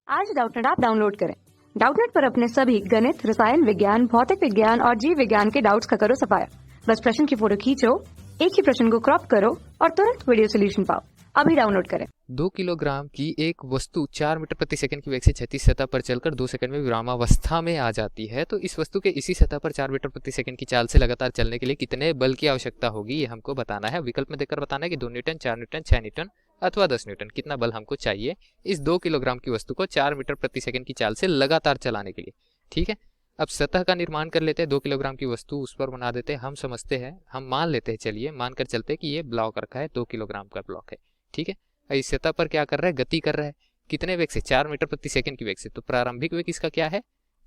आज Doubtnut app download करें। Doubtnut पर अपने सभी गणित, रसायन विज्ञान, भौतिक विज्ञान और जीव विज्ञान के डाउट्स का करो सफाया। बस प्रश्न की फोटो खींचो, एक ही प्रश्न को क्रॉप करो और तुरंत वीडियो सोल्यूशन पाओ। अभी डाउनलोड करें। 2 किलोग्राम की एक वस्तु 4 मीटर प्रति सेकंड की वेग से क्षैतिज सतह पर चलकर 2 सेकंड में विरामावस्था में आ जाती है। तो इस वस्तु के इसी सतह पर 4 मीटर प्रति सेकंड की चाल से लगातार चलने के लिए कितने बल की आवश्यकता होगी, ये हमको बताना है। विकल्प में देकर बताना है कि 2 न्यूटन, 4 न्यूटन, 6 न्यूटन अथवा 10 न्यूटन, कितना बल हमको चाहिए इस 2 किलोग्राम की वस्तु को 4 मीटर प्रति सेकंड की चाल से लगातार चलाने के लिए। ठीक है, अब सतह का निर्माण कर लेते हैं। 2 किलोग्राम की वस्तु उस पर बना देते हैं। हम समझते हैं, हम मान लेते हैं, चलिए मान कर चलते हैं कि ये ब्लॉक रखा है, 2 किलोग्राम का ब्लॉक है। ठीक है, इस सतह पर क्या कर रहा है, गति कर रहा है। कितने वेग से? 4 मीटर प्रति सेकंड की वेग से। तो प्रारंभिक वेग इसका क्या है?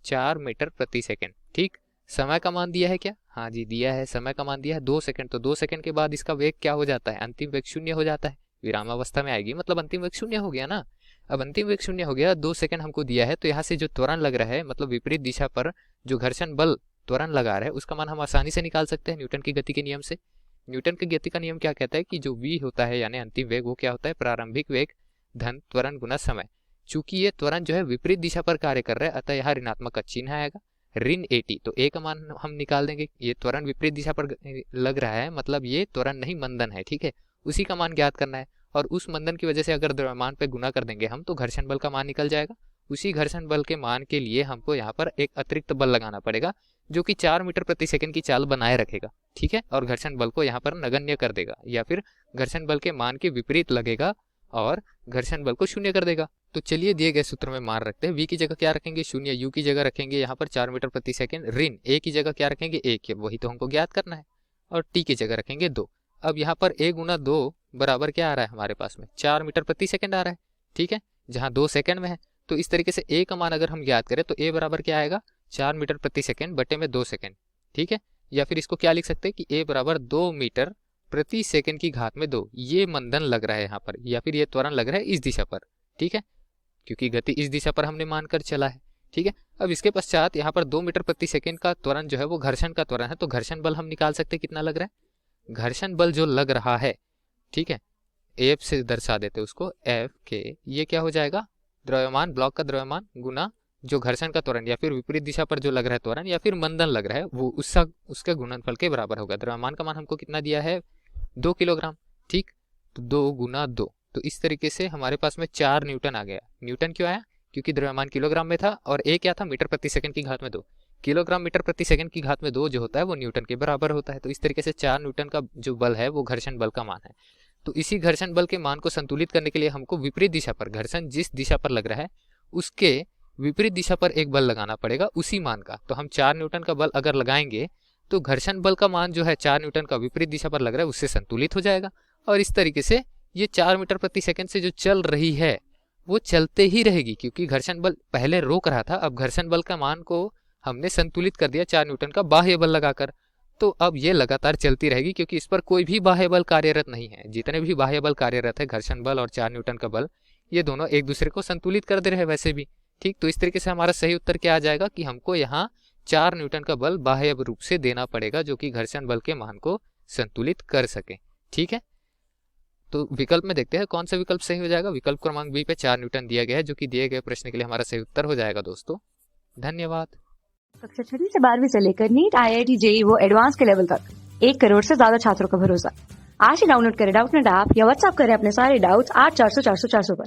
4 मीटर प्रति सेकंड। ठीक, समय का मान दिया है क्या? हाँ जी दिया है, समय का मान दिया है 2 सेकंड। तो 2 सेकंड के बाद इसका वेग क्या हो जाता है? अंतिम वेग 0 हो जाता है, विरामावस्था में आएगी, मतलब अंतिम वेग 0 हो गया ना। अब अंतिम वेग 0 हो गया, 2 सेकंड हमको दिया है, तो यहाँ से जो त्वरण लग रहा है, मतलब विपरीत दिशा पर जो घर्षण बल त्वरण लगा रहा है, उसका मान हम आसानी से निकाल सकते हैं न्यूटन की गति के नियम से। न्यूटन की गति का नियम क्या कहता है कि जो v होता है यानी अंतिम वेग, वो क्या होता है? प्रारंभिक वेग धन त्वरण गुना समय। चूंकि ये त्वरण जो है विपरीत दिशा पर कार्य कर रहा है, अतः यहाँ ऋणात्मक का चिन्ह आएगा, ऋण 80। तो a का मान हम निकाल देंगे। ये त्वरण विपरीत दिशा पर लग रहा है, मतलब ये त्वरण नहीं मंदन है। ठीक है, उसी का मान ज्ञात करना है। और उस मंदन की वजह से अगर द्रव्यमान पे गुना कर देंगे हम, तो घर्षण बल का मान निकल जाएगा। उसी घर्षण बल के मान के लिए हमको यहाँ पर एक अतिरिक्त बल लगाना पड़ेगा, जो कि 4 मीटर प्रति सेकंड की चाल बनाए रखेगा। ठीक है, और घर्षण बल को यहाँ पर नगण्य कर देगा, या फिर घर्षण बल के मान के विपरीत लगेगा और घर्षण बल को 0 कर देगा। तो चलिए दिए गए सूत्र में मान रखते हैं। v की जगह क्या रखेंगे? 0। u की जगह रखेंगे यहाँ पर 4 मीटर प्रति सेकंड। ऋण a की जगह क्या रखेंगे? 1, वही तो हमको ज्ञात करना है। और t की जगह रखेंगे 2। अब यहाँ पर a गुना 2 बराबर क्या आ रहा है हमारे पास में? 4 मीटर प्रति सेकंड आ रहा है। ठीक है, जहाँ 2 सेकंड में है। तो इस तरीके से a का मान अगर हम ज्ञात करें तो a बराबर क्या आएगा? 4 मीटर प्रति सेकंड बटे में 2 सेकंड। ठीक है, या फिर इसको क्या लिख सकते हैं कि a बराबर 2 मीटर प्रति सेकंड की घात में 2। ये मंदन लग रहा है यहाँ पर, या फिर ये त्वरण लग रहा है इस दिशा पर। ठीक है, क्योंकि गति इस दिशा पर हमने मानकर चला है। ठीक है, अब इसके पश्चात यहाँ पर 2 मीटर प्रति सेकंड का त्वरण जो है वो घर्षण का त्वरण है। तो घर्षण बल हम निकाल सकते हैं, कितना लग रहा है? घर्षण बल जो लग रहा है, ठीक है, एफ से दर्शा देते उसको, एफ के, ये क्या हो जाएगा? द्रव्यमान, ब्लॉक का द्रव्यमान गुना जो घर्षण का त्वरण या फिर विपरीत दिशा पर जो लग रहा है त्वरण या फिर मंदन लग रहा है, वो उसके गुणनफल के बराबर होगा। द्रव्यमान का मान हमको कितना दिया है? 2 किलोग्राम। ठीक, तो 2 गुना 2, तो इस तरीके से हमारे पास में 4 न्यूटन आ गया। न्यूटन क्यों आया? क्योंकि द्रव्यमान किलोग्राम में था और a क्या था? मीटर प्रति सेकंड की घात में 2। किलोग्राम मीटर प्रति सेकंड की घात में 2 जो होता है वो न्यूटन के बराबर होता है। तो इस तरीके से 4 न्यूटन का जो बल है वो घर्षण बल का मान है। तो इसी घर्षण बल के मान को संतुलित करने के लिए हमको विपरीत दिशा पर, घर्षण जिस दिशा पर लग रहा है उसके विपरीत दिशा पर एक बल लगाना पड़ेगा उसी मान का। तो हम 4 न्यूटन का बल अगर लगाएंगे तो घर्षण बल का मान जो है 4 न्यूटन का विपरीत दिशा पर लग रहा है उससे संतुलित हो जाएगा। और इस तरीके से ये 4 मीटर प्रति सेकंड से जो चल रही है वो चलते ही रहेगी, क्योंकि घर्षण बल पहले रोक रहा था। अब घर्षण बल का मान को हमने संतुलित कर दिया 4 न्यूटन का बाह्य बल लगाकर। तो अब ये लगातार चलती रहेगी, क्योंकि इस पर कोई भी बाह्य बल कार्यरत नहीं है। जितने भी बाह्य बल कार्यरत है, घर्षण बल और 4 न्यूटन का बल, ये दोनों एक दूसरे को संतुलित कर दे रहे हैं वैसे भी। ठीक, तो इस तरीके से हमारा सही उत्तर क्या आ जाएगा कि हमको यहाँ 4 न्यूटन का बल बाह्य रूप से देना पड़ेगा, जो कि घर्षण बल के मान को संतुलित कर सके। ठीक है, तो विकल्प में देखते हैं कौन सा विकल्प सही हो जाएगा। विकल्प क्रमांक बी पे 4 न्यूटन दिया गया है, जो कि दिए गए प्रश्न के लिए हमारा सही उत्तर हो जाएगा। दोस्तों धन्यवाद। कक्षा 6 से 12वीं से लेकर नीट, IIT, JEE वो एडवांस के लेवल तक 1 करोड़ से ज्यादा छात्रों का भरोसा। आज ही डाउनलोड करें डाउटनेट ऐप या व्हाट्सएप करें अपने सारे डाउट्स 8400 400 400 पर।